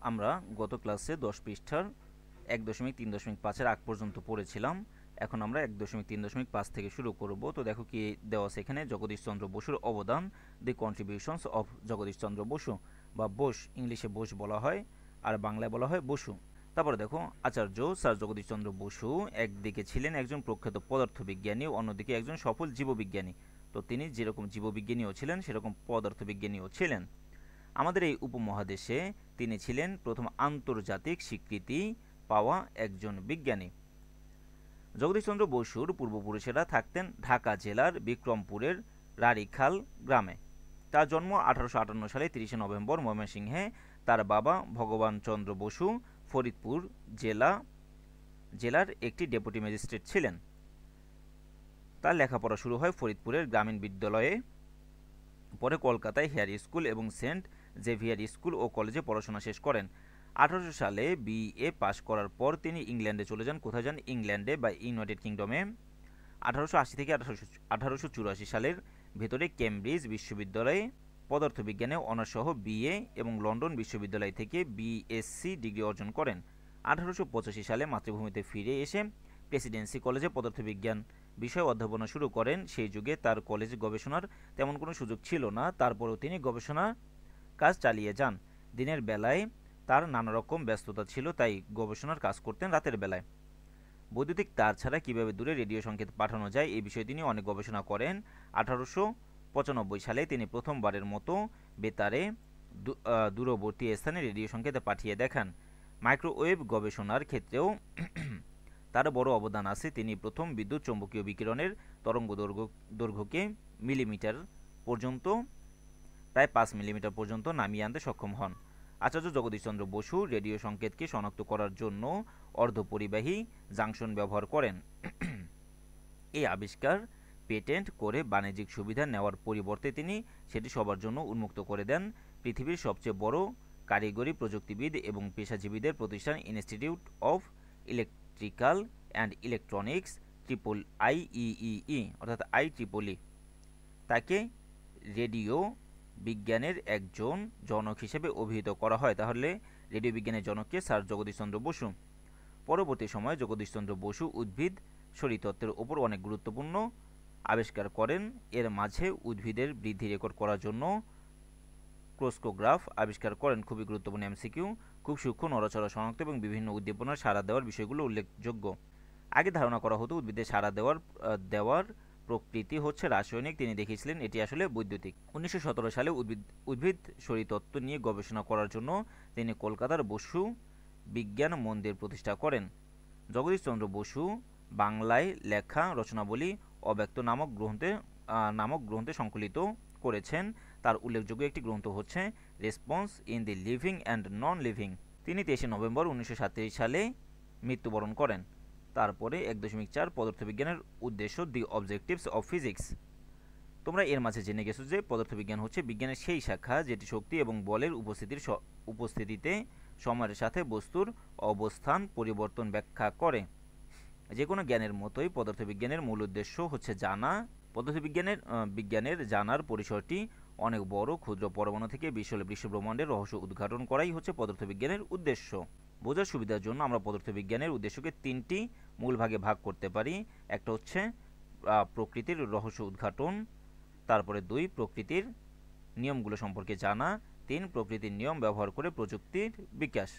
আমরা গত ক্লাসে 10 পৃষ্ঠার 1.3.5 আগ পর্যন্ত পড়েছিলাম। এখন আমরা 1.3.5 থেকে শুরু করব। তো দেখো কি দেওয়া আছে এখানে, জগদীশচন্দ্র বসুর অবদান, দি কন্ট্রিবিউশনস অফ জগদীশচন্দ্র বসু, বা বোস, ইংলিশে বোস বলা হয় আর বাংলায় বলা হয় বসু। তারপরে দেখো, আচার্য স্যার জগদীশচন্দ্র বসু একদিকে ছিলেন একজন প্রখ্যাত পদার্থবিজ্ঞানী, অন্যদিকে একজন সফল জীববিজ্ঞানী। তো তিনি যেরকম জীববিজ্ঞানীও ছিলেন সেরকম পদার্থবিজ্ঞানীও ছিলেন। আমাদের এই উপমহাদেশে তিনি ছিলেন প্রথম আন্তর্জাতিক স্বীকৃতি পাওয়া একজন বিজ্ঞানী। জগদীশচন্দ্র বসুর পূর্বপুরুষেরা থাকতেন ঢাকা জেলার বিক্রমপুরের রাড়ীখাল গ্রামে। তার জন্ম 1858 সালে 30 নভেম্বর ময়মনসিংহে। তার বাবা ভগবানচন্দ্র বসু ফরিদপুর জেলার একটি ডেপুটি ম্যাজিস্ট্রেট ছিলেন। তার লেখাপড়া শুরু হয় ফরিদপুরের গ্রামীণ বিদ্যালয়ে, পরে কলকাতায় হেয়ার স্কুল এবং সেন্ট জেভিয়ার স্কুল ও কলেজে পড়াশোনা শেষ করেন। 1800 সালে বিএ পাশ করার পর তিনি ইংল্যান্ডে চলে যান। কোথায় যান? ইংল্যান্ডে বা ইউনাইটেড কিংডমে। 1880 থেকে 1884 সালের ভেতরে কেমব্রিজ বিশ্ববিদ্যালয়ে পদার্থবিজ্ঞানে অনার্স সহ বিএ এবং লন্ডন বিশ্ববিদ্যালয় থেকে বিএসসি ডিগ্রি অর্জন করেন। 1885 সালে মাতৃভূমিতে ফিরে এসে প্রেসিডেন্সি কলেজে পদার্থবিজ্ঞান বিষয়ে অধ্যাপনা শুরু করেন। সেই যুগে তার কলেজে গবেষণার তেমন কোনো সুযোগ ছিল না, তারপরেও তিনি গবেষণা কাজ চালিয়ে যান। দিনের বেলায় তার নানা রকম ব্যস্ততা ছিল, তাই গবেষণার কাজ করতেন রাতের বেলায়। বৈদ্যুতিক তার ছাড়া কিভাবে দূরে রেডিও সংকেত পাঠানো যায় এই বিষয়ে তিনি অনেক গবেষণা করেন। 1895 সালে তিনি প্রথমবারের মতো বেতারে দূরবর্তী স্থানে রেডিও সংকেত পাঠিয়ে দেখান। মাইক্রোওয়েভ গবেষণার ক্ষেত্রেও তার বড় অবদান আছে। তিনি প্রথম বিদ্যুৎ চৌম্বকীয় বিকিরণের তরঙ্গ দৈর্ঘ্যকে মিলিমিটার পর্যন্ত, প্রায় 5 মিলিমিটার পর্যন্ত নামিয়ে আনতে সক্ষম হন। আচার্য জগদীশচন্দ্র বসু রেডিও সংকেতকে শনাক্ত করার জন্য অর্ধপরিবাহী জাংশন ব্যবহার করেন। এই আবিষ্কার পেটেন্ট করে বাণিজ্যিক সুবিধা নেওয়ার পরিবর্তে তিনি সেটি সবার জন্য উন্মুক্ত করে দেন। পৃথিবীর সবচেয়ে বড় কারিগরি প্রযুক্তিবিদ এবং পেশাজীবীদের প্রতিষ্ঠান institute of electrical and electronics IEEE অর্থাৎ IEEE তাকে রেডিও বিজ্ঞানের একজন জনক হিসেবে অভিহিত করা হয়। তাহলে রেডিও বিজ্ঞানের জনককে স্যার জগদীশচন্দ্র বসু। পরবর্তী সময়ে জগদীশচন্দ্র বসু উদ্ভিদ শরীরতত্ত্বের ওপর অনেক গুরুত্বপূর্ণ আবিষ্কার করেন। এর মাঝে উদ্ভিদের বৃদ্ধি রেকর্ড করার জন্য ক্রোস্কোগ্রাফ আবিষ্কার করেন। খুবই গুরুত্বপূর্ণ এমসিকিউ। খুব সূক্ষ্ম নড়াচড়া শনাক্ত এবং বিভিন্ন উদ্দীপনার সাড়া দেওয়ার বিষয়গুলো উল্লেখযোগ্য। আগে ধারণা করা হতো উদ্ভিদের সাড়া দেওয়ার প্রকৃতি হচ্ছে রাসায়নিক, তিনি দেখিয়েছিলেন এটি আসলে বৈদ্যুতিক। 1917 সালে উদ্ভিদ শরীরতত্ত্ব নিয়ে গবেষণা করার জন্য তিনি কলকাতার বসু বিজ্ঞান মন্দির প্রতিষ্ঠা করেন। জগদীশচন্দ্র বসু বাংলায় লেখা রচনাবলী অব্যক্ত নামক গ্রন্থে সংকলিত করেছেন। তার উল্লেখযোগ্য একটি গ্রন্থ হচ্ছে response in the living and non living. তিনি 23 নভেম্বর 1937 সালে মৃত্যুবরণ করেন। তারপরে 1.4 পদার্থবিজ্ঞানের উদ্দেশ্য, দি অবজেক্টিভস অফ ফিজিক্স। তোমরা এর মাঝে জেনে গেছো যে পদার্থবিজ্ঞান হচ্ছে বিজ্ঞানের সেই শাখা যেটি শক্তি এবং বলের উপস্থিতিতে সময়ের সাথে বস্তুর অবস্থান পরিবর্তন ব্যাখ্যা করে। যে কোনো জ্ঞানের মতোই পদার্থবিজ্ঞানের মূল উদ্দেশ্য হচ্ছে জানা। বিজ্ঞানের জানার পরিসরটি অনেক বড়। ক্ষুদ্র পরমাণু থেকে বিশ্ব ব্রহ্মাণ্ডের রহস্য উদ্ঘাটন করাই হচ্ছে পদার্থবিজ্ঞানের উদ্দেশ্য। বোঝার সুবিধার জন্য আমরা পদার্থবিজ্ঞানের উদ্দেশ্যকে 3টি মূল ভাগে ভাগ করতে পারি। একটা হচ্ছে প্রকৃতির রহস্য উদ্ঘাটন, তারপরে 2 প্রকৃতির নিয়মগুলো সম্পর্কে জানা, 3 প্রকৃতির নিয়ম ব্যবহার করে প্রযুক্তির বিকাশ।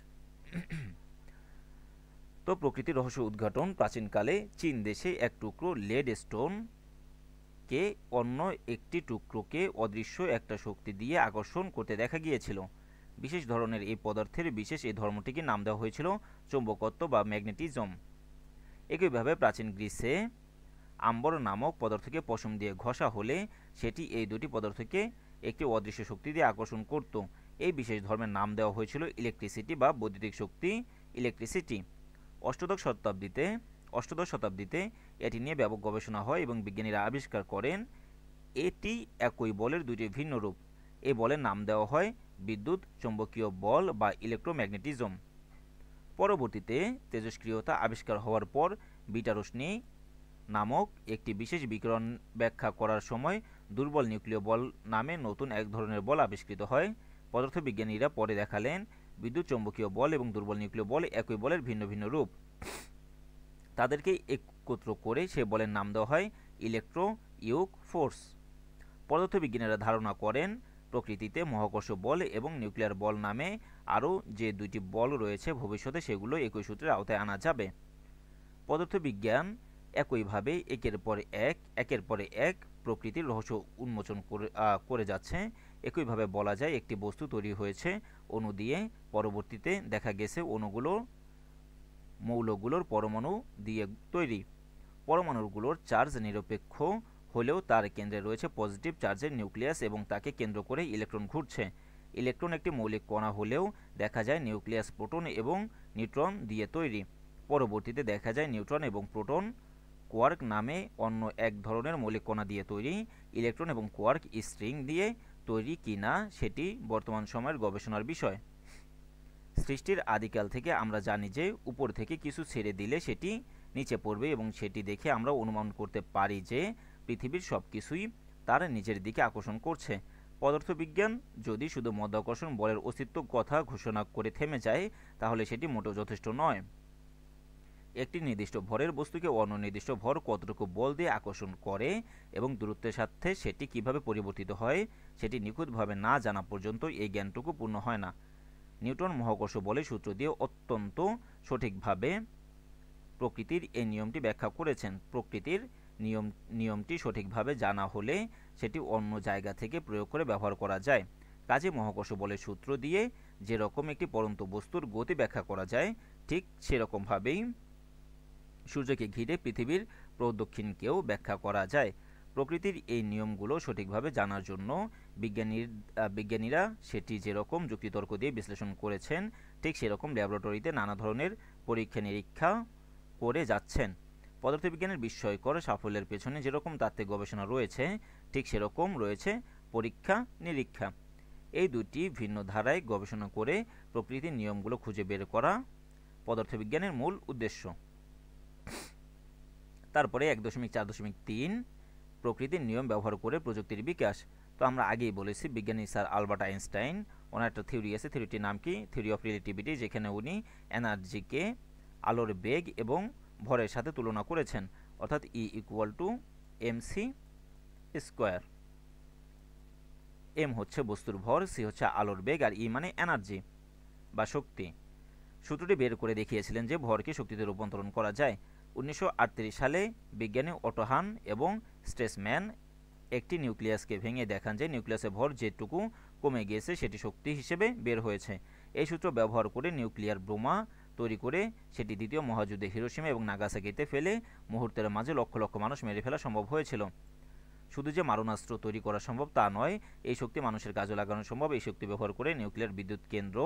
তো প্রকৃতির রহস্য উদ্ঘাটন, প্রাচীনকালে চীন দেশে এক টুকরো লেড স্টোন কে অন্য একটি টুকরোকে অদৃশ্য একটা শক্তি দিয়ে আকর্ষণ করতে দেখা গিয়েছিল। বিশেষ ধরনের এই পদার্থের বিশেষ এই ধর্মটিকে নাম দেওয়া হয়েছিল চৌম্বকত্ব বা ম্যাগনেটিজম। একইভাবে প্রাচীন গ্রিসে আম্বর নামক পদার্থকে পশম দিয়ে ঘষা হলে সেটি এই দুটি পদার্থকে একটি অদৃশ্য শক্তি দিয়ে আকর্ষণ করত। এই বিশেষ ধর্মের নাম দেওয়া হয়েছিল ইলেকট্রিসিটি বা বৈদ্যুতিক শক্তি, ইলেকট্রিসিটি। অষ্টাদশ শতাব্দীতে এটি নিয়ে ব্যাপক গবেষণা হয় এবং বিজ্ঞানীরা আবিষ্কার করেন এটি একই বলের দুটি ভিন্ন রূপ। এই বলের নাম দেওয়া হয় বিদ্যুৎ চৌম্বকীয় বল বা ইলেকট্রোম্যাগনেটিজম। পরবর্তীতে তেজস্ক্রিয়তা আবিষ্কার হওয়ার পর বিটা রশ্মি নামক একটি বিশেষ বিকিরণ ব্যাখ্যা করার সময় দুর্বল নিউক্লিয় বল নামে নতুন এক ধরনের বল আবিষ্কৃত হয়। পদার্থবিজ্ঞানীরা পরে দেখালেন বিদ্যুৎ চৌম্বকীয় বল এবং দুর্বল নিউক্লিয় বল একই বলের ভিন্ন ভিন্ন রূপ। তাদেরকে একত্র করে সে বলের নাম দেওয়া হয় ইলেকট্রোইউক ফোর্স। পদার্থবিজ্ঞানীরা ধারণা করেন প্রকৃতিতে মহাকর্ষ বল এবং নিউক্লিয়ার বল নামে আরও যে দুইটি বল রয়েছে, ভবিষ্যতে সেগুলো একই সূত্রের আওতায় আনা যাবে। পদার্থবিজ্ঞান একইভাবে একের পরে এক প্রকৃতির রহস্য উন্মোচন করে যাচ্ছে। একইভাবে বলা যায় একটি বস্তু তৈরি হয়েছে অণু দিয়ে, পরবর্তীতে দেখা গেছে অণুগুলো মৌলগুলোর পরমাণু দিয়ে তৈরি। পরমাণুগুলোর চার্জ নিরপেক্ষ হলেও তার কেন্দ্রে রয়েছে পজিটিভ চার্জের নিউক্লিয়াস এবং তাকে কেন্দ্র করে ইলেকট্রন ঘুরছে। ইলেকট্রন একটি মৌলিক কণা হলেও দেখা যায় নিউক্লিয়াস প্রোটন এবং নিউট্রন দিয়ে তৈরি। পরবর্তীতে দেখা যায় নিউট্রন এবং প্রোটন কোয়ার্ক নামে অন্য এক ধরনের মৌলিক কণা দিয়ে তৈরি। ইলেকট্রন এবং কোয়ার্ক স্ট্রিং দিয়ে তৈরি কিনা সেটি বর্তমান সময়ের গবেষণার বিষয়। সৃষ্টির আদিকাল থেকে আমরা জানি যে উপর থেকে কিছু ছেড়ে দিলে সেটি নিচে পড়বে এবং সেটি দেখে আমরা অনুমান করতে পারি যে পৃথিবীর সব কিছুই তার নিজের দিকে আকর্ষণ করছে। পদার্থবিজ্ঞান যদি শুধু মাধ্যাকর্ষণ বলের অস্তিত্ব কথা ঘোষণা করে থেমে যায়, তাহলে সেটি মোটেও যথেষ্ট নয়। একটি নির্দিষ্ট ভরের বস্তুকে অন্য নির্দিষ্ট ভর কতটুকু বল দিয়ে আকর্ষণ করে এবং দূরত্বের সাথে সেটি কিভাবে পরিবর্তিত হয় সেটি নিখুঁতভাবে না জানা পর্যন্ত এই জ্ঞানটুকু পূর্ণ হয় না। নিউটন মহাকর্ষ বলের সূত্র দিয়ে অত্যন্ত সঠিকভাবে প্রকৃতির এই নিয়মটি ব্যাখ্যা করেছেন। প্রকৃতির নিয়মটি সঠিকভাবে জানা হলে সেটি অন্য জায়গা থেকে প্রয়োগ করে ব্যবহার করা যায়। কাজে মহাকর্ষ বলের সূত্র দিয়ে যেরকম একটি পরন্ত বস্তুর গতি ব্যাখ্যা করা যায়, ঠিক সেরকমভাবেই সূর্যকে ঘিরে পৃথিবীর প্রদক্ষিণকেও ব্যাখ্যা করা যায়। প্রকৃতির এই নিয়মগুলো সঠিকভাবে জানার জন্য বিজ্ঞানীরা সেটি যেরকম যুক্তিতর্ক দিয়ে বিশ্লেষণ করেছেন, ঠিক সেরকম ল্যাবরেটরিতে নানা ধরনের পরীক্ষা নিরীক্ষা করে যাচ্ছেন। পদার্থবিজ্ঞানের বিস্ময়কর সাফল্যের পেছনে যেরকম তাত্ত্বিক গবেষণা রয়েছে, ঠিক সেরকম রয়েছে পরীক্ষা নিরীক্ষা। এই দুটি ভিন্ন ধারায় গবেষণা করে প্রকৃতির নিয়মগুলো খুঁজে বের করা পদার্থবিজ্ঞানের মূল উদ্দেশ্য। তারপরে 1.4.3 প্রকৃতির নিয়ম ব্যবহার করে প্রযুক্তির বিকাশ। তো আমরা আগেই বলেছি বিজ্ঞানী স্যার আলবার্ট আইনস্টাইন, ওনার একটা থিওরি আছে, থিওরিটির নাম কি? থিওরি অফ রিলেটিভিটি, যেখানে উনি এনার্জিকে আলোর বেগ এবং ভরের সাথে তুলনা করেছেন, অর্থাৎ E=mc²। m হচ্ছে বস্তুর ভর, c হচ্ছে আলোর বেগ, আর E মানে এনার্জি বা শক্তি। সূত্রটি বের করে দেখিয়েছিলেন যে ভরকে শক্তিতে রূপান্তরণ করা যায়। 1938 সালে বিজ্ঞানী অটো হান এবং স্ট্রেসম্যান একটি নিউক্লিয়াসকে ভেঙে দেখান যে নিউক্লিয়াসের ভর যেটুকু কমে গিয়েছে সেটি শক্তি হিসেবে বের হয়েছে। এই সূত্র ব্যবহার করে নিউক্লিয়ার বোমা তৈরি করে সেটি দ্বিতীয় মহাযুদ্ধে হিরোশিমা এবং নাগাসাকিতে ফেলে মুহূর্তের মাঝে লক্ষ লক্ষ মানুষ মেরে ফেলা সম্ভব হয়েছিল। শুধু যে মারণাস্ত্র তৈরি করা সম্ভব তা নয়, এই শক্তি মানুষের কাজে লাগানো সম্ভব। এই শক্তি ব্যবহার করে নিউক্লিয়ার বিদ্যুৎ কেন্দ্র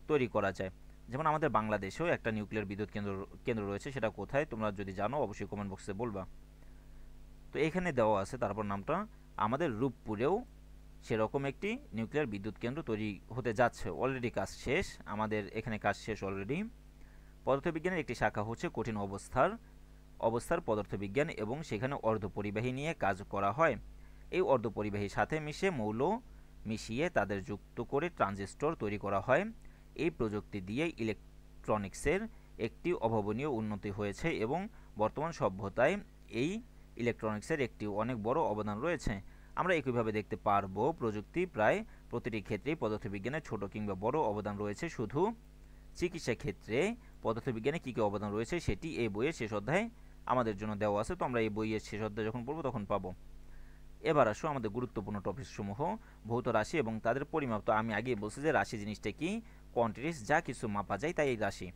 তৈরি করা যায়। যেমন আমাদের বাংলাদেশেও একটা নিউক্লিয়ার বিদ্যুৎ কেন্দ্র রয়েছে, সেটা কোথায় তোমরা যদি জানো অবশ্যই কমেন্ট বক্সে বলবা। তো এখানে দেওয়া আছে, তারপর নামটা আমাদের রূপপুরেও সেরকম একটি নিউক্লিয়ার বিদ্যুৎ কেন্দ্র তৈরি হতে যাচ্ছে। অলরেডি কাজ শেষ, আমাদের এখানে কাজ শেষ অলরেডি। পদার্থবিজ্ঞানের একটি শাখা হচ্ছে কঠিন অবস্থার পদার্থবিজ্ঞান এবং সেখানে অর্ধপরিবাহী নিয়ে কাজ করা হয়। এই অর্ধপরিবাহীর সাথে মৌল মিশিয়ে তাদের যুক্ত করে ট্রানজিস্টর তৈরি করা হয়। এই প্রযুক্তি দিয়ে ইলেকট্রনিক্সের একটি অভাবনীয় উন্নতি হয়েছে এবং বর্তমান সভ্যতায় এই ইলেকট্রনিক্সের একটি অনেক বড় অবদান রয়েছে। আমরা একইভাবে দেখতে পারব প্রযুক্তি প্রায় প্রতিটি ক্ষেত্রেই পদার্থবিজ্ঞানের ছোট কিংবা বড় অবদান রয়েছে। শুধু চিকিৎসা ক্ষেত্রে পদার্থবিজ্ঞানে কী কী অবদান রয়েছে সেটি এই বইয়ের শেষ অধ্যায়ে আমাদের জন্য দেওয়া আছে। তো আমরা এই বইয়ের শেষ অধ্যায় যখন পড়ব তখন পাবো। এবার আসো আমাদের গুরুত্বপূর্ণ টপিকসমূহ, ভৌত রাশি এবং তাদের পরিমাপ। তো আমি আগেই বলছি যে রাশি জিনিসটা কি? কোয়ান্টিটিস, যা কিছু মাপা যায় তাই এই রাশি।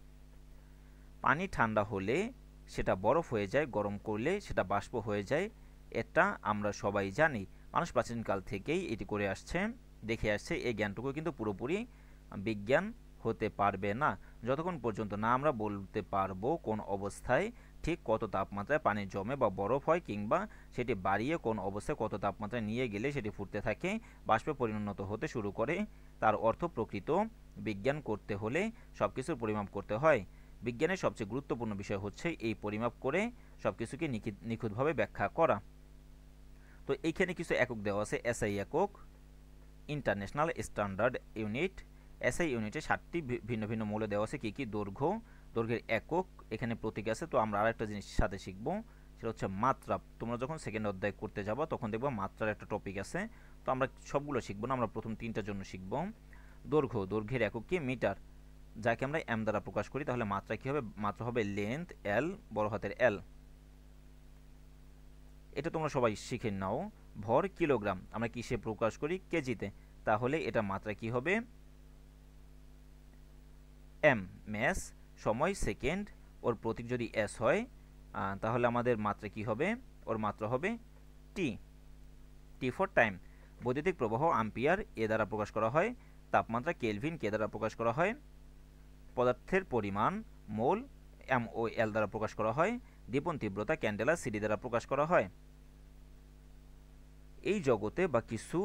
পানি ঠান্ডা হলে সেটা বরফ হয়ে যায়, গরম করলে সেটা বাষ্প হয়ে যায়, এটা আমরা সবাই জানি। মানুষ প্রাচীনকাল থেকেই এটি করে আসছে, দেখে আসছে। এই জ্ঞানটুকু কিন্তু পুরোপুরি বিজ্ঞান হতে পারবে না যতক্ষণ পর্যন্ত না আমরা বলতে পারবো কোন অবস্থায় ঠিক কত তাপমাত্রায় পানি জমে বা বরফ হয়, কিংবা সেটি বাড়িয়ে কোন অবস্থায় কত তাপমাত্রায় নিয়ে গেলে সেটি ফুটতে থাকে, বাষ্পে পরিণত হতে শুরু করে। তার অর্থ প্রকৃত বিজ্ঞান করতে হলে সবকিছুর পরিমাপ করতে হয়। বিজ্ঞানের সবচেয়ে গুরুত্বপূর্ণ বিষয় হচ্ছে এই পরিমাপ করে সবকিছুকে নিখুঁতভাবে ব্যাখ্যা করা। তো এইখানে কিছু একক দেওয়া আছে। এসআই একক, ইন্টারন্যাশনাল স্ট্যান্ডার্ড ইউনিট, এসআই ইউনিটে 7টি ভিন্ন ভিন্ন মৌল দেওয়া আছে। কি দৈর্ঘ্য, দৈর্ঘ্যের একক, এখানে প্রতীক আছে। তো আমরা আরেকটা জিনিস সাথে শিখব, সেটা হচ্ছে মাত্রা। তোমরা যখন সেকেন্ড অধ্যায় করতে যাবা তখন দেখবা মাত্রার একটা টপিক আছে। তো আমরা সবগুলো শিখবো না, আমরা প্রথম 3টার জন্য শিখব। দৈর্ঘ্য, দৈর্ঘ্যের একক কি মিটার, যাকে আমরা এম দ্বারা প্রকাশ করি। তাহলে মাত্রা কি হবে, মাত্রা হবে লেন্থ, এল, বড় হাতের এল। এটা তোমরা সবাই শিখে নাও। ভর, কিলোগ্রাম, আমরা কিসে প্রকাশ করি, কেজিতে। তাহলে এটা মাত্রা কি হবে, এম। ম্যাস, সময় সেকেন্ড, ওর প্রতীক যদি এস হয় তাহলে আমাদের মাত্রা কি হবে, ওর মাত্রা হবে টি। T for time. বৈদ্যুতিক প্রবাহ আম্পিয়ার এ দ্বারা প্রকাশ করা হয়। তাপমাত্রা কেলভিন কে দ্বারা প্রকাশ করা হয়। পদার্থের পরিমাণ মোল এম ও এল দ্বারা প্রকাশ করা হয়। দীপন তীব্রতা ক্যান্ডেলা সিডি দ্বারা প্রকাশ করা হয়। এই জগতে বা কিছু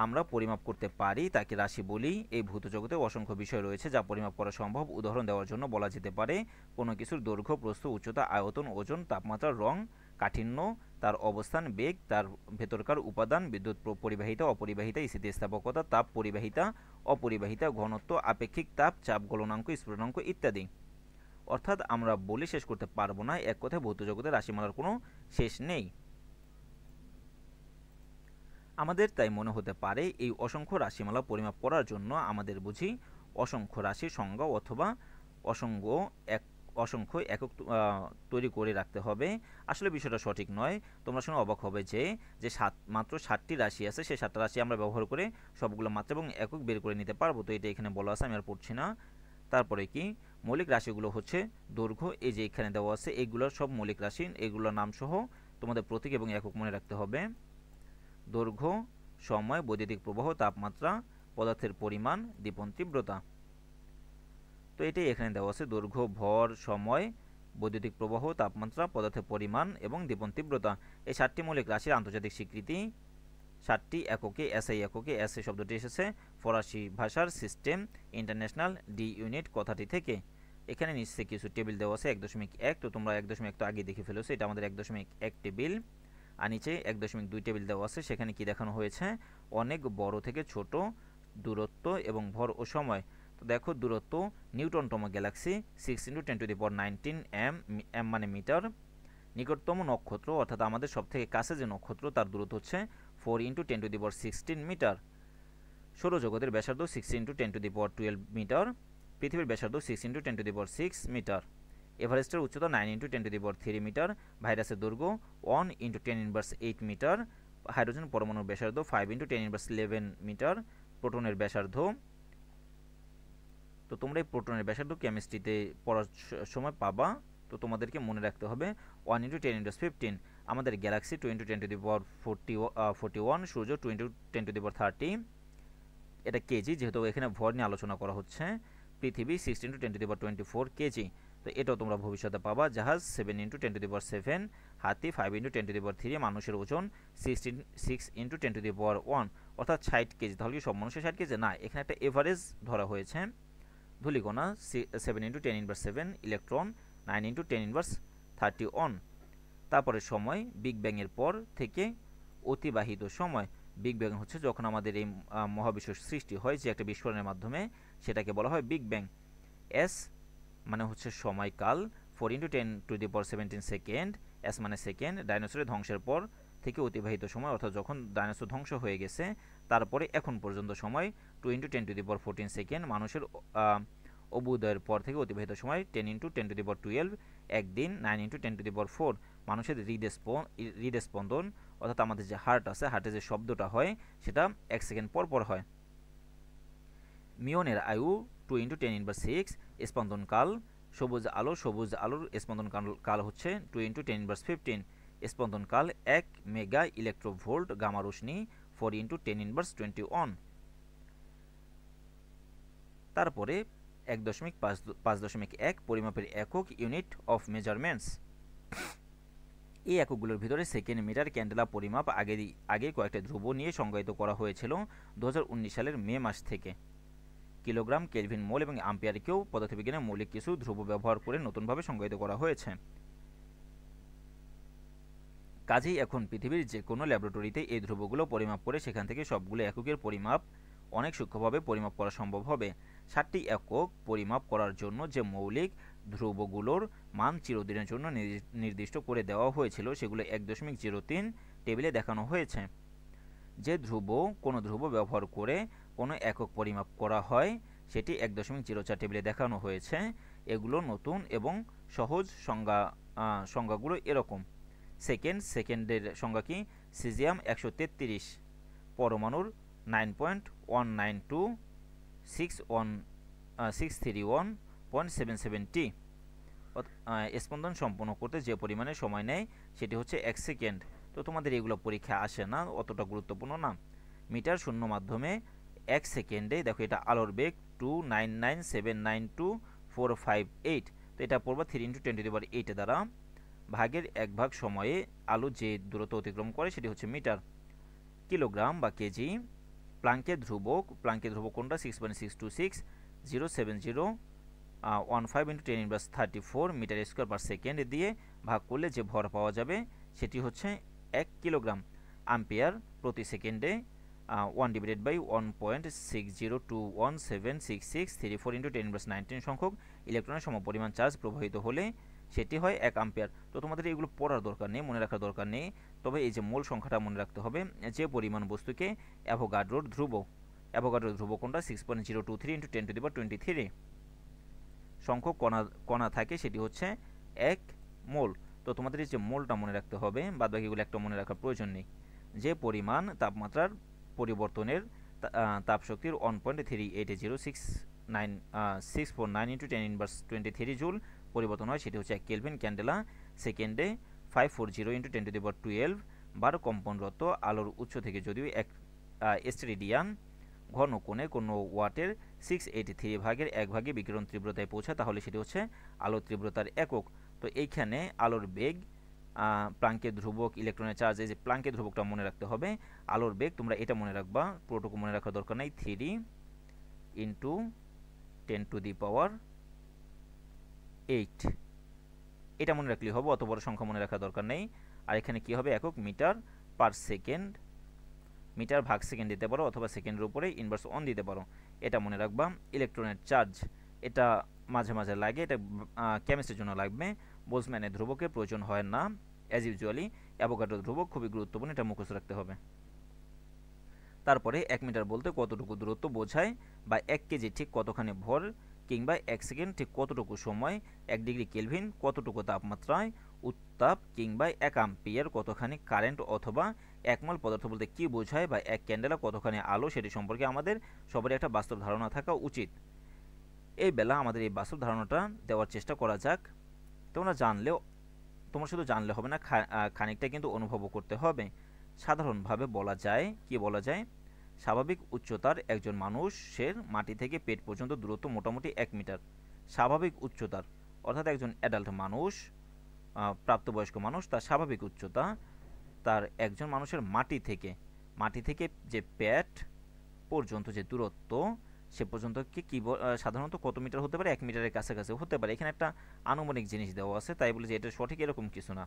আমরা পরিমাপ করতে পারি তাকে রাশি বলি। এই ভৌত জগতে অসংখ্য বিষয় রয়েছে যা পরিমাপ করা সম্ভব। উদাহরণ দেওয়ার জন্য বলা যেতে পারে কোনো কিছুর দৈর্ঘ্য, প্রস্থ, উচ্চতা, আয়তন, ওজন, তাপমাত্রা, রং, কাঠিন্য, তার অবস্থান, বেগ, তার ভেতরকার উপাদান, বিদ্যুৎ পরিবাহিতা, অপরিবাহিতা, স্থিতিস্থাপকতা, তাপ পরিবাহিতা, অপরিবাহিতা, ঘনত্ব, আপেক্ষিক তাপ, চাপ, গলনাঙ্ক, স্ফুটনাঙ্ক ইত্যাদি। অর্থাৎ আমরা বলে শেষ করতে পারবো না। এক কথায় ভৌত জগতে রাশিমালার কোনো শেষ নেই। আমাদের তাই মনে হতে পারে এই অসংখ্য রাশিমালা পরিমাপ করার জন্য আমাদের বুঝি অসংখ্য রাশির সংজ্ঞা অথবা অসংখ্য একক তৈরি করে রাখতে হবে। আসলে বিষয়টা সঠিক নয়। তোমরা শুনে অবাক হবে যে মাত্র 7টি রাশি আছে, সেই 7টা রাশি আমরা ব্যবহার করে সবগুলো মাত্রা এবং একক বের করে নিতে পারবো। তো এটা এখানে বলা আছে, আমি আর পড়ছি না। তারপরে কি মৌলিক রাশিগুলো হচ্ছে দৈর্ঘ্য, এই যে এখানে দেওয়া আছে, এইগুলোর সব মৌলিক রাশি, এগুলোর নাম সহ তোমাদের প্রতীক এবং একক মনে রাখতে হবে। দৈর্ঘ্য, সময়, বৈদ্যুতিক প্রবাহ, তাপমাত্রা, পদার্থের পরিমাণ, দীপন তীব্রতা। তো এটাই এখানে দেওয়া আছে, দৈর্ঘ্য, ভর, সময়, বৈদ্যুতিক প্রবাহ, তাপমাত্রা, পদার্থের পরিমাণ এবং দীপন তীব্রতা। এই 7টি মৌলিক রাশির আন্তর্জাতিক স্বীকৃতি। 7টি এককে, এসআই এককে, এসআই শব্দটি এসেছে ফরাসি ভাষার সিস্টেম ইন্টারন্যাশনাল ডি ইউনিট কথাটি থেকে। এখানে নিচে কিছু টেবিল দেওয়া আছে 1.1। তো তোমরা 1.1 তো আগে দেখে ফেলেছো, এটা আমাদের 1.1 টেবিল। আর নিচে 1.2 টেবিল দেওয়া আছে, সেখানে কি দেখানো হয়েছে, অনেক বড় থেকে ছোট দূরত্ব এবং ভর ও সময়। তো দেখো দূরত্ব, নিউটনতম গ্যালাক্সি 6 × 10⁻19 এম মানে মিটার। নিকটতম নক্ষত্র অর্থাৎ আমাদের সবথেকে কাছে যে নক্ষত্র তার দূরত্ব হচ্ছে 4 × 10⁻16 মিটার। সৌরজগতের ব্যাসার্ধ 6 × 10⁻12 মিটার। পৃথিবীর ব্যাসার্ধ 6 × 10⁻6 মিটার। এভারেস্টের উচ্চতা 9 × 10⁻3 মিটার। ভাইরাসের দৈর্ঘ্য 1 × 10⁻8 মিটার। হাইড্রোজেন পরমাণুর ব্যাসার্ধ 5 × 10⁻11 মিটার। প্রোটনের ব্যাসার্ধ, তো তোমরা এই প্রোটনের ব্যাসার্ধ কেমিস্ট্রিতে পড়ার সময় পাবা। তো তোমাদেরকে মনে রাখতে হবে 1 × 10⁻15। আমাদের গ্যালাক্সি 2 × 10⁻41, সূর্য 2 × 10⁻30। এটা কেজি, যেহেতু এখানে ভর নিয়ে আলোচনা করা হচ্ছে। পৃথিবী 6 × 10⁻24 কেজি। তো এটাও তোমরা ভবিষ্যতে পাবা। জাহাজ 7 × 10⁻7। হাতি 5 × 10⁻3। মানুষের ওজন 6 × 10⁻1 অর্থাৎ 60 কেজি। তাহলে কি সব মানুষের 60 কেজি? না, এখানে একটা এভারেজ ধরা হয়েছে। ধূলিকণা 7 × 10⁻7। ইলেকট্রন 9 × 10⁻31। তারপরে সময়, বিগ ব্যাং এর পর থেকে অতিবাহিত সময়। বিগ ব্যাং হচ্ছে যখন আমাদের এই মহাবিশ্ব সৃষ্টি হয়, যে একটা বিস্ফোরণের মাধ্যমে, সেটাকে বলা হয় বিগ ব্যাং। এস মানে হচ্ছে সময়কাল 4 × 10⁻17 সেকেন্ড। এস মানে সেকেন্ড। ডাইনোসরের ধ্বংসের পর থেকে অতিবাহিত সময় অর্থাৎ যখন ডাইনোসর ধ্বংস হয়ে গেছে তারপরে এখন পর্যন্ত সময় 2 × 10⁻14 সেকেন্ড। মানুষের অভ্যুদয়ের পর থেকে অতিবাহিত সময় 10 × 10⁻12 একদিন। 9 × 10⁻4 মানুষের হৃদস্পন্দন অর্থাৎ আমাদের যে হার্ট আছে, হার্টে যে শব্দটা হয় সেটা 1 সেকেন্ড পর পর হয়। মিয়নের আয়ু 2 × 10⁻6। স্পন্দনকাল, সবুজ আলোর স্পন্দন কাল হচ্ছে 2 × 10⁻15। স্পন্দনকাল 1 মেগা ইলেকট্রোভোল্ট। গামা রশ্মি 4 × 10⁻21। তারপরে 1.5.1 পরিমাপের একক, ইউনিট অফ মেজারমেন্টস। এই এককগুলোর ভিতরে সেকেন্ড, মিটার, ক্যান্ডেলা পরিমাপ আগে কয়েকটা ধ্রুব নিয়ে সংজ্ঞায়িত করা হয়েছিল 2019 সালের মে মাস থেকে। কিলোগ্রাম, কেলভিন, মোল এবং আম্পিয়ারকেও পদার্থবিজ্ঞানের মৌলিক কিছু ধ্রুব ব্যবহার করে নতুনভাবে সংজ্ঞায়িত করা হয়েছে। কাজেই এখন পৃথিবীর যে কোনো ল্যাবরেটরিতে এই ধ্রুবগুলো পরিমাপ করে সেখান থেকে সবগুলো এককের পরিমাপ অনেক সূক্ষ্মভাবে পরিমাপ করা সম্ভব হবে। 7টি একক পরিমাপ করার জন্য যে মৌলিক ধ্রুবগুলোর মান চিরদিনের জন্য নির্দিষ্ট করে দেওয়া হয়েছিল সেগুলো 1.03 টেবিলে দেখানো হয়েছে। যে কোনো ধ্রুব ব্যবহার করে কোনো একক পরিমাপ করা হয় সেটি 1.04 টেবিলে দেখানো হয়েছে। এগুলো নতুন এবং সহজ সংজ্ঞাগুলো এরকম। সেকেন্ডের সংজ্ঞা কি? সিজিয়াম 133, পরমাণুর 9.192.631.77 স্পন্দন সম্পন্ন করতে যে পরিমাণে সময় নেয় সেটি হচ্ছে 1 সেকেন্ড। তো তোমাদের এগুলো পরীক্ষা আসে না, অতটা গুরুত্বপূর্ণ না। মিটার শূন্য মাধ্যমে 1 সেকেন্ডে, দেখো এটা আলোর বেগ 299792458, তো এটা পড়বা 3 × 10⁸ দ্বারা ভাগের 1 ভাগ সময়ে আলো যে দূরত্ব অতিক্রম করে সেটি হচ্ছে মিটার। কিলোগ্রাম বা কেজি, প্লাঙ্কের ধ্রুবক কোনটা? 6.626070115 × 10⁻34 মিটার স্কোয়ার পার সেকেন্ড দিয়ে ভাগ করলে যে ভর পাওয়া যাবে সেটি হচ্ছে 1 কিলোগ্রাম। আম্পিয়ার প্রতি সেকেন্ডে 1/1.60217664 × 10⁻19 সংখ্যক ইলেকট্রনের সমপরিমাণ চার্জ প্রবাহিত হলে সেটি হয় 1 আম্পিয়ার। তো তোমাদের এগুলো পড়ার দরকার নেই, মনে রাখার দরকার নেই, তবে এই যে মোল সংখ্যাটা মনে রাখতে হবে। যে পরিমাণ বস্তুকে অ্যাভোগাড্রোর ধ্রুব কোনটা? 6.023 × 10⁻23 সংখ্যক কণা থাকে সেটি হচ্ছে 1 মোল। তো তোমাদের এই যে মোলটা মনে রাখতে হবে, বাদবাকিগুলো একটা মনে রাখার প্রয়োজন নেই। যে পরিমাণ তাপমাত্রার পরিবর্তনের তাপশক্তির 1.38069 × 10⁻23 জুল পরিবর্তন হয় সেটি হচ্ছে 1 কেলভিন। ক্যান্ডেলা সেকেন্ডে 540 × 10⁻12 বার কম্পনরত আলোর উৎস থেকে যদিও 1 স্টেরিডিয়ান ঘন কোণে কোনো ওয়াটের 683 ভাগের 1 ভাগে বিকিরণ তীব্রতায় পৌঁছায় তাহলে সেটি হচ্ছে আলোর তীব্রতার একক। তো এইখানে আলোর বেগ, প্লাঙ্কের ধ্রুবক, ইলেকট্রনের চার্জ, এই যে প্লাঙ্কের ধ্রুবকটা মনে রাখতে হবে। আলোর বেগ তোমরা এটা মনে রাখবা, পুরোটুকু মনে রাখার দরকার নাই। 3 × 10⁸ এটা মনে রাখলেই হবে, অত বড় সংখ্যা মনে রাখার দরকার নেই। আর এখানে কি হবে? একক মিটার পার সেকেন্ড, মিটার ভাগ সেকেন্ড দিতে পারো অথবা সেকেন্ডের উপরে ইনভার্স 1 দিতে পারো, এটা মনে রাখবা। ইলেকট্রনের চার্জ এটা মাঝে মাঝে লাগে, এটা কেমিস্ট্রির জন্য লাগবে। বোলজম্যানের ধ্রুবকের প্রয়োজন হয় না অ্যাজ ইউজুয়ালি। অ্যাভোগাড্রো ধ্রুবক খুবই গুরুত্বপূর্ণ, এটা মুখস্থ রাখতে হবে। তারপরে 1 মিটার বলতে কতটুকু দূরত্ব বোঝায়, বা 1 কেজি ঠিক কতখানি ভর, কিংবা 1 সেকেন্ড ঠিক কতটুকু সময়, 1 ডিগ্রি কেলভিন কতটুকু তাপমাত্রায় উত্তাপ, কিংবা 1 আম্পিয়ার কতখানি কারেন্ট, অথবা 1 মোল পদার্থ বলতে কি বোঝায়, বা 1 ক্যান্ডেলা কতখানি আলো, সেটি সম্পর্কে আমাদের সবারই একটা বাস্তব ধারণা থাকা উচিত। এই বেলা আমাদের এই বাস্তব ধারণাটা দেওয়ার চেষ্টা করা যাক। তোমরা শুধু জানলে হবে না, খানিকটা কিন্তু অনুভবও করতে হবে। সাধারণভাবে বলা যায়, কি বলা যায়? স্বাভাবিক উচ্চতার একজন মানুষের মাটি থেকে পেট পর্যন্ত দূরত্ব মোটামুটি 1 মিটার। স্বাভাবিক উচ্চতার অর্থাৎ একজন অ্যাডাল্ট মানুষ, প্রাপ্তবয়স্ক মানুষ, তার স্বাভাবিক উচ্চতা, তার একজন মানুষের মাটি থেকে যে পেট পর্যন্ত যে দূরত্ব, সে পর্যন্ত কি সাধারণত কত মিটার হতে পারে? 1 মিটারের কাছাকাছি হতে পারে। এখানে একটা আনুমানিক জিনিস দেওয়া আছে, তাই বলে যে এটা সঠিক এরকম কিছু না।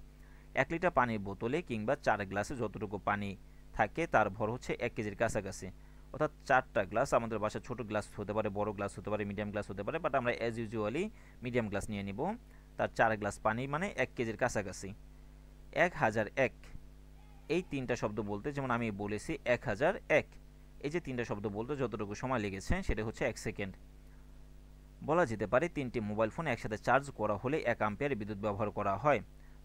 1 লিটার পানির বোতলে কিংবা 4 গ্লাসে যতটুকু পানি থাকে তার ভর হচ্ছে 1 কেজির কাছাকাছি। অর্থাৎ 4টা গ্লাস, আমাদের বাসায় ছোট গ্লাস হতে পারে, বড় গ্লাস হতে পারে, মিডিয়াম গ্লাস হতে পারে, বাট আমরা অ্যাজ ইউজুয়ালি মিডিয়াম গ্লাস নিয়ে নিব। তার 4 গ্লাস পানি মানে 1 কেজির কাছাকাছি। 1001, এই 3টা শব্দ বলতে, যেমন আমি বলেছি 1001, এই যে 3টা শব্দ বলতে যতটুকু সময় লেগেছে সেটা হচ্ছে 1 সেকেন্ড। বলা যেতে পারে 3টি মোবাইল ফোন একসাথে চার্জ করা হলে 1 অ্যাম্পিয়ার বিদ্যুৎ ব্যবহার করা হয়।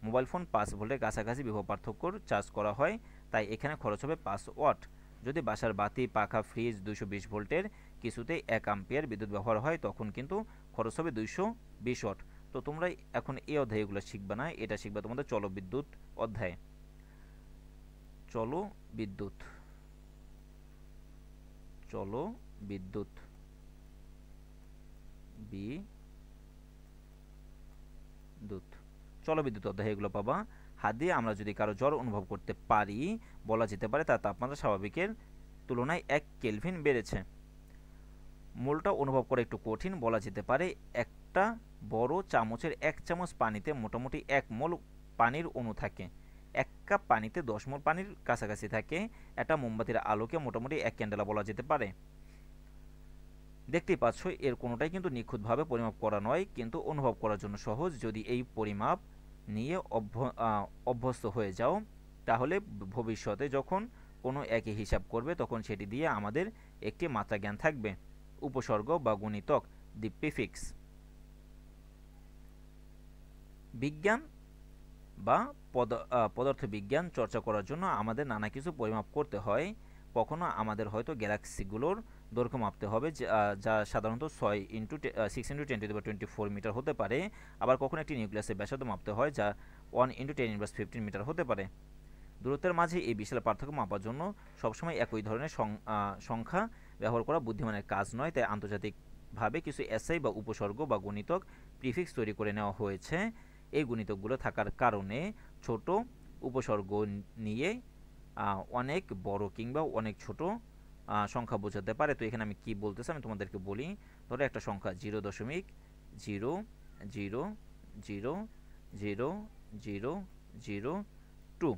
মোবাইল ফোন 5 ভোল্টের কাছাকাছি বিভব পার্থক্যর চার্জ করা হয়, তাই এখানে খরচ হবে 5 ওয়াট। যদি বাসার বাতি, পাখা, ফ্রিজ 220 ভোল্টের কিছুতে 1 অ্যাম্পিয়ার বিদ্যুৎ ব্যবহার হয় তখন কিন্তু খরচ হবে 220 ওয়াট। তো তোমরা এখন এই অধ্যায়গুলো শিখবে না, এটা শিখবে তোমাদের চলবিদ্যুৎ অধ্যায়। চলবিদ্যুৎ অধ্যায় এগুলো পাবা। হাত দিয়ে আমরা যদি কারো জ্বর অনুভব করতে পারি, বলা যেতে পারে তার তাপমাত্রা স্বাভাবিকের তুলনায় 1 কেলভিন বেড়েছে। মোলটা অনুভব করা একটু কঠিন, বলা যেতে পারে একটা বড় চামচের 1 চামচ পানিতে মোটামুটি 1 মোল পানির অণু থাকে। 1 কাপ পানিতে 10 মোল পানির কাছাকাছি থাকে। একটা মোমবাতির আলোকে মোটামুটি 1 ক্যান্ডেলা বলা যেতে পারে। দেখতেই পাচ্ছ এর কোনোটাই কিন্তু নিখুঁতভাবে পরিমাপ করা নয়, কিন্তু অনুভব করার জন্য সহজ। যদি এই পরিমাপ নিয়ে অভ্যস্ত হয়ে যাও, তাহলে ভবিষ্যতে যখন কোনো একই হিসাব করবে তখন সেটি দিয়ে আমাদের একটি মাত্রা জ্ঞান থাকবে। উপসর্গ বা গুণিতক, দি প্রিফিক্স। বিজ্ঞান বা পদার্থবিজ্ঞান চর্চা করার জন্য আমাদের নানা কিছু পরিমাপ করতে হয়। কখনো আমাদের হয়তো গ্যালাক্সিগুলোর দৈর্ঘ্য মাপতে হবে, যা সাধারণত 6 × 10⁻24 মিটার হতে পারে। আবার কখনো একটি নিউক্লিয়াসের ব্যাসার্ধ মাপতে হয়, যা 1 × 10⁻15 মিটার হতে পারে। দূরত্বের মাঝে এই বিশাল পার্থক্য মাপার জন্য সবসময় একই ধরনের সংখ্যা ব্যবহার করা বুদ্ধিমানের কাজ নয়, তাই আন্তর্জাতিকভাবে কিছু এসআই বা উপসর্গ বা গুণিতক প্রিফিক্স তৈরি করে নেওয়া হয়েছে। এই গুণিতকগুলো থাকার কারণে ছোট উপসর্গ নিয়ে অনেক বড় কিংবা অনেক ছোট সংখ্যা বোঝাতে পারে। তো এখানে আমি কি বলতেছি আমি তোমাদেরকে বলি। ধরো একটা সংখ্যা 0.000000002।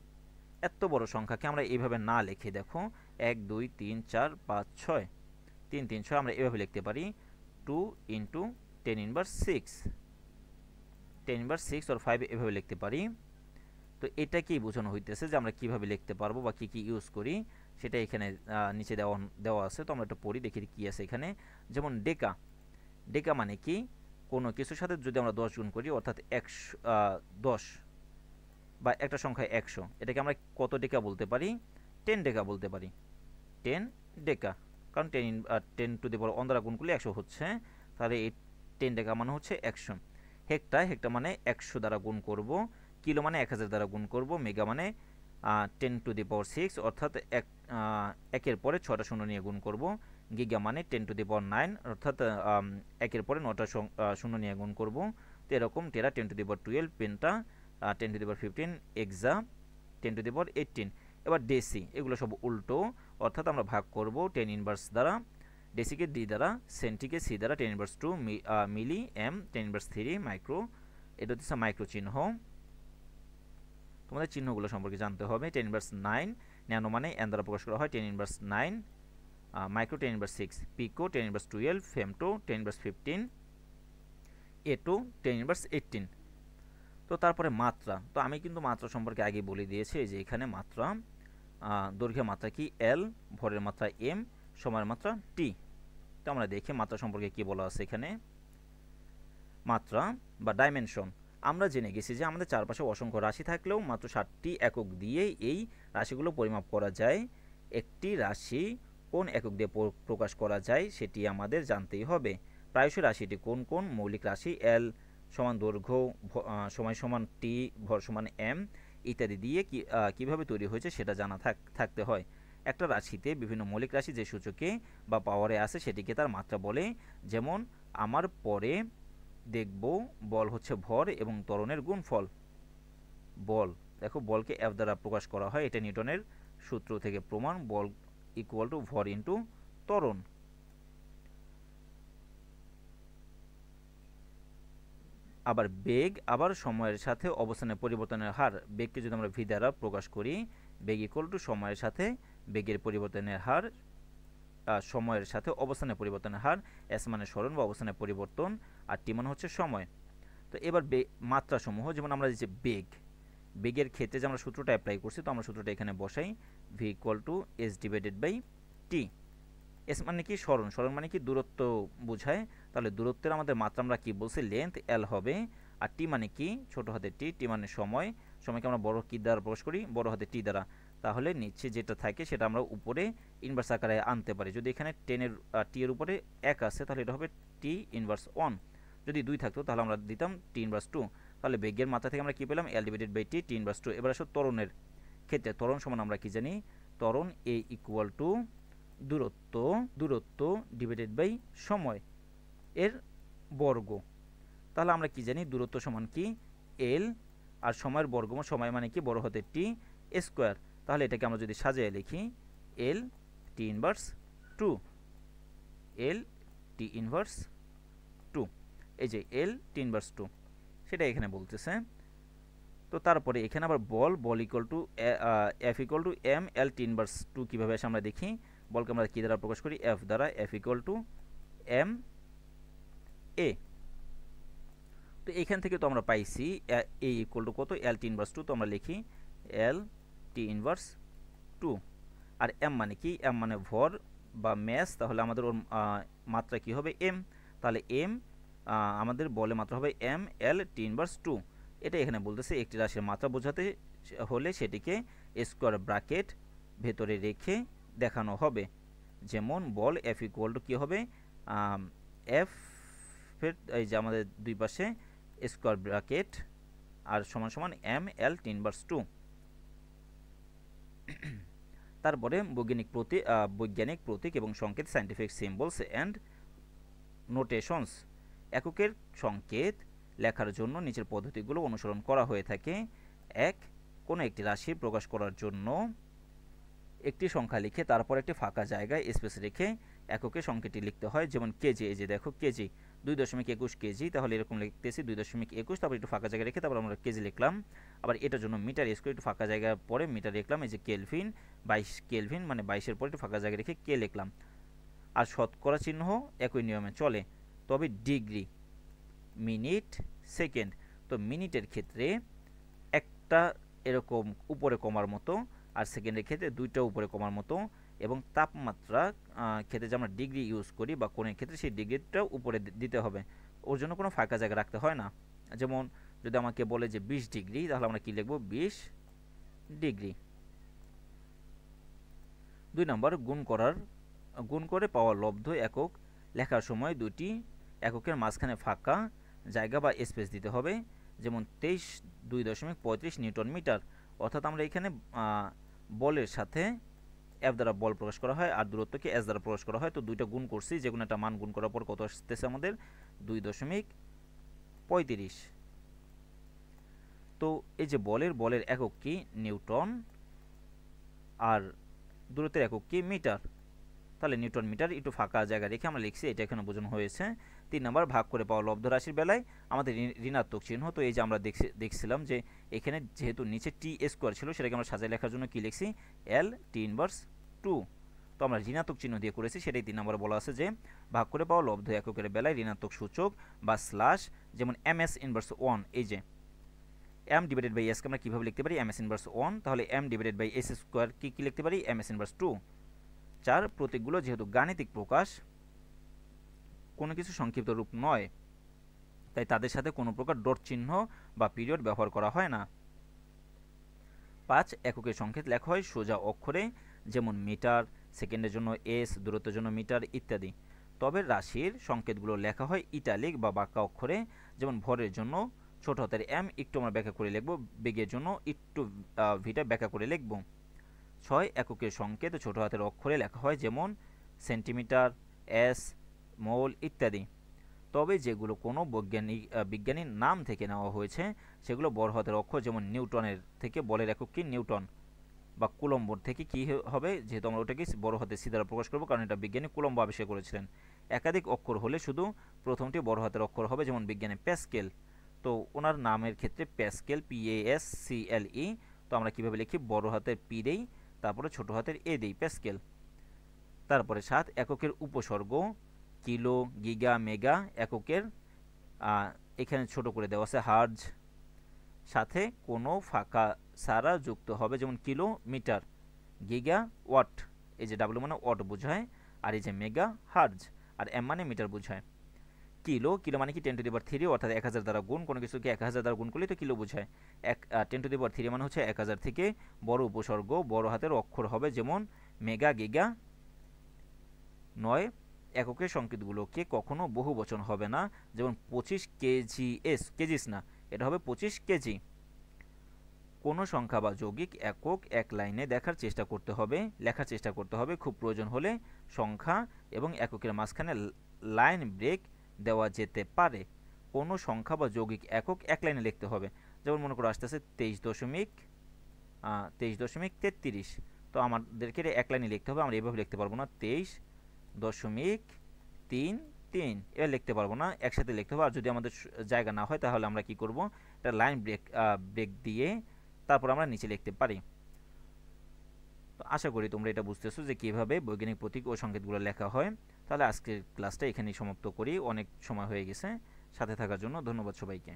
এত বড় সংখ্যাকে আমরা এইভাবে না লিখে, দেখো 1 2 3 4 5 6 3 3 6 আমরা এভাবে লিখতে পারি 2 × 10⁻6 10⁻6 or 5 এভাবে লিখতে পারি। তো এটাকেই বোঝানো হইতেছে যে আমরা কিভাবে লিখতে পারবো বা কি কি ইউজ করি, সেটা এখানে নিচে দেওয়া আছে। তো আমরা একটু পড়ি, দেখি কি আছে এখানে। যেমন ডেকা। ডেকা মানে কি, কোনো কিছুর সাথে যদি আমরা 10 গুণ করি, অর্থাৎ 10 বা একটা সংখ্যা 100, এটাকে আমরা কত ডেকা বলতে পারি? 10 ডেকা বলতে পারি। 10 ডেকা, কারণ 10 টু দি পাওয়ার 1 দ্বারা গুণ করলে 100 হচ্ছে। তাহলে এই 10 ডেকা মানে হচ্ছে 100। হেক্টা মানে 100 দ্বারা গুণ করব। কিলো মানে 1000 দ্বারা গুণ করব। মেগা মানে 10 টু দি পাওয়ার 6, অর্থাৎ একের পরে 6টা শূন্য নিয়ে গুণ করব। গিগা মানে 10 টু দি পাওয়ার 9, অর্থাৎ একের পরে 9টা শূন্য নিয়ে গুণ করব। তো এরকম tera 10 to the power 12, penta 10 to the power 15, exa 10 to the power 18। এবার ডেসি, এগুলো সব উল্টো, অর্থাৎ আমরা ভাগ করব 10 ইনভার্স দ্বারা। ডেসিকে ডি দ্বারা, সেন্টিকে সি দ্বারা, 10⁻2, মিলি এম 10⁻3, মাইক্রো, এটা হচ্ছে মাইক্রো চিহ্ন। তোমাদের চিহ্নগুলো সম্পর্কে জানতে হবে। 10⁻9, ন্যানো মানে এন দ্বারা প্রকাশ করা হয়, 10⁻9, মাইক্রো 10⁻6, পিকো 10⁻12, ফেমটো 10⁻15, এটো 10⁻18। তো তারপরে মাত্রা। তো আমি কিন্তু মাত্রা সম্পর্কে আগে বলে দিয়েছি, যে এখানে মাত্রা, দৈর্ঘ্যের মাত্রা কি এল, ভরের মাত্রা এম, সময়ের মাত্রা টি। তো আমরা দেখি মাত্রা সম্পর্কে কি বলা আছে এখানে। মাত্রা বা ডাইমেনশন। আমরা জেনে গেছি যে আমাদের চারপাশে অসংখ্য রাশি থাকলেও মাত্র 7টি একক দিয়ে এই রাশিগুলো পরিমাপ করা যায়। একটি রাশি কোন একক দিয়ে প্রকাশ করা যায় সেটি আমাদের জানতেই হবে। প্রায়শই রাশিটি কোন কোন মৌলিক রাশি, এল সমান দৈর্ঘ্য, সময় সমান টি, ভর সমান এম ইত্যাদি দিয়ে কিভাবে তৈরি হয়েছে সেটা জানা থাকতে হয়। একটা রাশিতে বিভিন্ন মৌলিক রাশি যে সূচকে বা পাওয়ারে আছে সেটিকে তার মাত্রা বলে। যেমন আমার পরে দেখব বল হচ্ছে ভর এবং ত্বরণের গুণফল। বল, দেখো বলকে এফ দ্বারা প্রকাশ করা হয়, এটা নিউটনের সূত্র থেকে প্রমাণ। বল ইকুয়াল টু ভর ইন্টু ত্বরণ। আবার বেগ, আবার সময়ের সাথে অবস্থানের পরিবর্তনের হার। বেগকে যদি আমরা ভি দ্বারা প্রকাশ করি, বেগ ইকুয়াল টু সময়ের সাথে বেগের পরিবর্তনের হার, সময়ের সাথে অবস্থানের পরিবর্তনের হার। এস মানে সরণ বা অবস্থানের পরিবর্তন, আর টি মানে হচ্ছে সময়। তো এবার মাত্রাসমূহ, যেমন আমরা যে বেগ, বেগের ক্ষেত্রে যে আমরা সূত্রটা অ্যাপ্লাই করছি, তো আমরা সূত্রটা এখানে বসাই, V equal to S divided by T. S মানে কি সরণ, সরণ মানে কি দূরত্ব বোঝায়। তাহলে দূরত্বের আমাদের মাত্রা আমরা কি বলছি, লেন্থ এল হবে। আর টি মানে কি, ছোট হাতে টি, টি মানে সময়, সময়কে আমরা বড় কি দ্বারা প্রকাশ করি, বড় হাতে টি দ্বারা। তাহলে নিচে যেটা থাকে সেটা আমরা উপরে ইনভার্স আকারে আনতে পারি। যদি এখানে 10 টি এর উপরে 1 আছে, তাহলে এটা হবে টি ইনভার্স 1। যদি 2 থাকতো তাহলে আমরা দিতাম টি ইনভার্স 2। তাহলে বেগের মাত্রা থেকে আমরা কি পেলাম, L divided by T, T inverse 2। এবার আসো ত্বরণের ক্ষেত্রে। ত্বরণ সমান আমরা কি জানি, ত্বরণ এ ইকুয়াল টু দূরত্ব ডিভাইডেড বাই সময় এর বর্গ। তাহলে আমরা কি জানি, দূরত্ব সমান কি এল, আর সময়ের বর্গ, সময় মানে কি বড় হাতের টি স্কোয়ার। তাহলে এটাকে আমরা যদি সাজিয়ে লিখি, এল টি ইনভার্স 2, এল টি ইনভার্স 2, এই যে এল টি ইনভার্স 2 সেটা এখানে বলতেছে। তো তারপরে এখানে আবার বল equal to F equal to M L T inverse 2 কীভাবে আসে আমরা দেখি। বলকে আমরা কী দ্বারা প্রকাশ করি, এফ দ্বারা। F equal to M A. তো এখান থেকে তো আমরা পাইছি এ ইকুয়াল টু কত, এল টি ইনভার্স 2, তো আমরা লিখি এল টি ইনভার্স 2। আর এম মানে কি, এম মানে ভর বা ম্যাস, তাহলে আমাদের ওর মাত্রা কি হবে, এম। তাহলে এম আমাদের বলে মাত্রা হবে এম এল টি ইনভার্স 2। এটা এখানে বলতেছে একটি রাশির মাত্রা বোঝাতে হলে সেটিকে স্কোয়ার ব্র্যাকেট ভেতরে রেখে দেখানো হবে। যেমন বল এফ ইকুয়াল টু কী হবে, এফ এর এই যে আমাদের দুই পাশে স্কোয়ার ব্র্যাকেট আর সমান সমান এম এল টি ইনভার্স 2। তারপরে বৈজ্ঞানিক প্রতীক এবং সংকেত, সায়েন্টিফিক সিম্বলস অ্যান্ড নোটেশনস। এককের সংকেত লেখার জন্য নিচের পদ্ধতিগুলো অনুসরণ করা হয়ে থাকে। এক, কোনো একটি রাশি প্রকাশ করার জন্য একটি সংখ্যা লিখে তারপর একটি ফাঁকা জায়গায় স্পেস রেখে এককে সংকেতটি লিখতে হয়। যেমন কেজি, এই যে দেখো কেজি 2.21 কেজি, তাহলে এরকম লিখতেছি 2.21, তারপর একটু ফাঁকা জায়গা রেখে তারপর আমরা কেজি লিখলাম। আবার এটার জন্য মিটার স্কোয়ার, একটু ফাঁকা জায়গা পরে মিটার লিখলাম। এই যে কেলভিন 22 কেলভিন মানে 22-এর পরে একটু ফাঁকা জায়গা রেখে কে লিখলাম। আর শতকরা চিহ্ন একই নিয়মে চলে, তবে ডিগ্রি, মিনিট, সেকেন্ড। তো মিনিটের ক্ষেত্রে একটা এরকম উপরে কমার মতো, আর সেকেন্ডের ক্ষেত্রে দুইটা উপরে কমার মতো, এবং তাপমাত্রা ক্ষেত্রে যে আমরা ডিগ্রি ইউজ করি বা কোণের ক্ষেত্রে সেই ডিগ্রিটা উপরে দিতে হবে, ওর জন্য কোনো ফাঁকা জায়গা রাখতে হয় না। যেমন যদি আমাকে বলে যে 20 ডিগ্রি, তাহলে আমরা কি লিখব, 20 ডিগ্রি। 2 নম্বর, গুণ করে পাওয়া লব্ধ একক লেখার সময় দুটি এককের মাঝখানে ফাঁকা জায়গা বা স্পেস দিতে হবে। যেমন 23.2.35 নিউটন মিটার। অর্থাৎ আমরা এখানে বলের সাথে এফ দ্বারা বল প্রকাশ করা হয় আর দূরত্বকে এস দ্বারা প্রকাশ করা হয়। তো দুইটা গুণ করছি, যে কোনো একটা মান গুণ করার পর কত আসতেছে আমাদের, 2.35। তো এই যে বলের একক কি, নিউটন, আর দূরত্বের একক কি, মিটার। তাহলে নিউটন মিটার একটু ফাঁকা জায়গা রেখে আমরা লিখছি, এটা এখানে বোঝানো হয়েছে। 3 নম্বর, ভাগ করে পাওয়া লব্ধ রাশির বেলায় আমাদের ঋণাত্মক চিহ্ন। তো এই যে আমরা দেখছিলাম যে এখানে যেহেতু নিচে টি স্কোয়ার ছিল, সেটাকে আমরা সাজায় লেখার জন্য কি লিখছি, এল টি ইনভার্স 2। তো আমরা ঋণাত্মক চিহ্ন দিয়ে করেছি, সেটাই 3 নম্বরে বলা আছে যে ভাগ করে পাওয়া লব্ধ এককের বেলায় ঋণাত্মক সূচক বা স্ল্যাশ, যেমন এম এস ইনভার্স 1। এই যে এম ডিভাইডেড বাই এসকে আমরা কীভাবে লিখতে পারি, এম এস ইনভার্স 1, তাহলে M divided by S square কি লিখতে পারি, এম এস ইনভার্স 2। 4, প্রতীকগুলো যেহেতু গাণিতিক প্রকাশ, কোনো কিছু সংক্ষিপ্ত রূপ নয়, তাই তাদের সাথে কোনো প্রকার ডট চিহ্ন বা পিরিয়ড ব্যবহার করা হয় না। 5, এককের সংকেত লেখা হয় সোজা অক্ষরে, যেমন মিটার, সেকেন্ডের জন্য এস, দূরত্বের জন্য মিটার ইত্যাদি। তবে রাশির সংকেতগুলো লেখা হয় ইটালিক বা বাঁকা অক্ষরে, যেমন ভরের জন্য ছোট হাতের এম একটু আমরা ব্যাখ্যা করে লিখব, বেগের জন্য একটু ভিটা ব্যাখ্যা করে লিখব। 6, এককের সংকেত ছোট হাতের অক্ষরে লেখা হয়, যেমন সেন্টিমিটার, এস, মোল ইত্যাদি। তবে যেগুলো কোনো বিজ্ঞানীর নাম থেকে নেওয়া হয়েছে সেগুলো বড় হাতের অক্ষর, যেমন নিউটনের থেকে বলের একক কি, নিউটন, বা কুলম্বর থেকে কি হবে, যেহেতু আমরা ওটাকে বড় হাতের সি দ্বারা প্রকাশ করবো, কারণ এটা বিজ্ঞানী কুলম্ব আবিষ্কার করেছিলেন। একাধিক অক্ষর হলে শুধু প্রথমটি বড় হাতের অক্ষর হবে, যেমন বিজ্ঞানী প্যাসকেল। তো ওনার নামের ক্ষেত্রে প্যাসকেল, PASCLE। তো আমরা কীভাবে লিখি, বড় হাতের পি দেই, তারপরে ছোট হাতের এ দেই, প্যাসকেল। তারপরে 7, এককের উপসর্গ, কিলো, গিগা, মেগা। এককের এখানে ছোট করে দেওয়া আছে হার্জ, সাথে কোনো ফাঁকা সারা যুক্ত হবে, যেমন কিলো মিটার, গিগা ওয়াট, এই যে ডাব্লিউ মানে ওয়াট বোঝায়, আর এই যে মেগা হার্জ, আর এম মানে মিটার বোঝায়। কিলো মানে কি 10⁻³ অর্থাৎ 1000 দ্বারা গুণ, কোনো কিছুকে 1000 দ্বারা গুণ করলে তো কিলো বোঝায়। 10⁻³ মানে হচ্ছে 1000 থেকে বড় উপসর্গ বড় হাতের অক্ষর হবে, যেমন মেগা, গিগা। 9, এককের সংকেতগুলোকে কখনো বহু বচন হবে না, যেমন 25 কেজিস না, এটা হবে 25 কেজি। কোনো সংখ্যা বা যৌগিক একক এক লাইনে লেখার চেষ্টা করতে হবে। খুব প্রয়োজন হলে সংখ্যা এবং এককের মাঝখানে লাইন ব্রেক দেওয়া যেতে পারে। কোনো সংখ্যা বা যৌগিক একক এক লাইনে লিখতে হবে, যেমন মনে করো আসতেছে 23.33। তো আমাদেরকে এক লাইনে লিখতে হবে, আমরা এভাবে লিখতে পারবো না, 23.33 এবার লিখতে পারবো না, একসাথে লিখতে হবে। আর যদি আমাদের জায়গা না হয় তাহলে আমরা কি করব, এটা লাইন ব্রেক দিয়ে তারপর আমরা নিচে লিখতে পারি। তো আশা করি তোমরা এটা বুঝতেছো যে কীভাবে বৈজ্ঞানিক প্রতীক ও সংকেতগুলো লেখা হয়। তাহলে আজকের ক্লাসটা এখানেই সমাপ্ত করি, অনেক সময় হয়ে গেছে। সাথে থাকার জন্য ধন্যবাদ সবাইকে।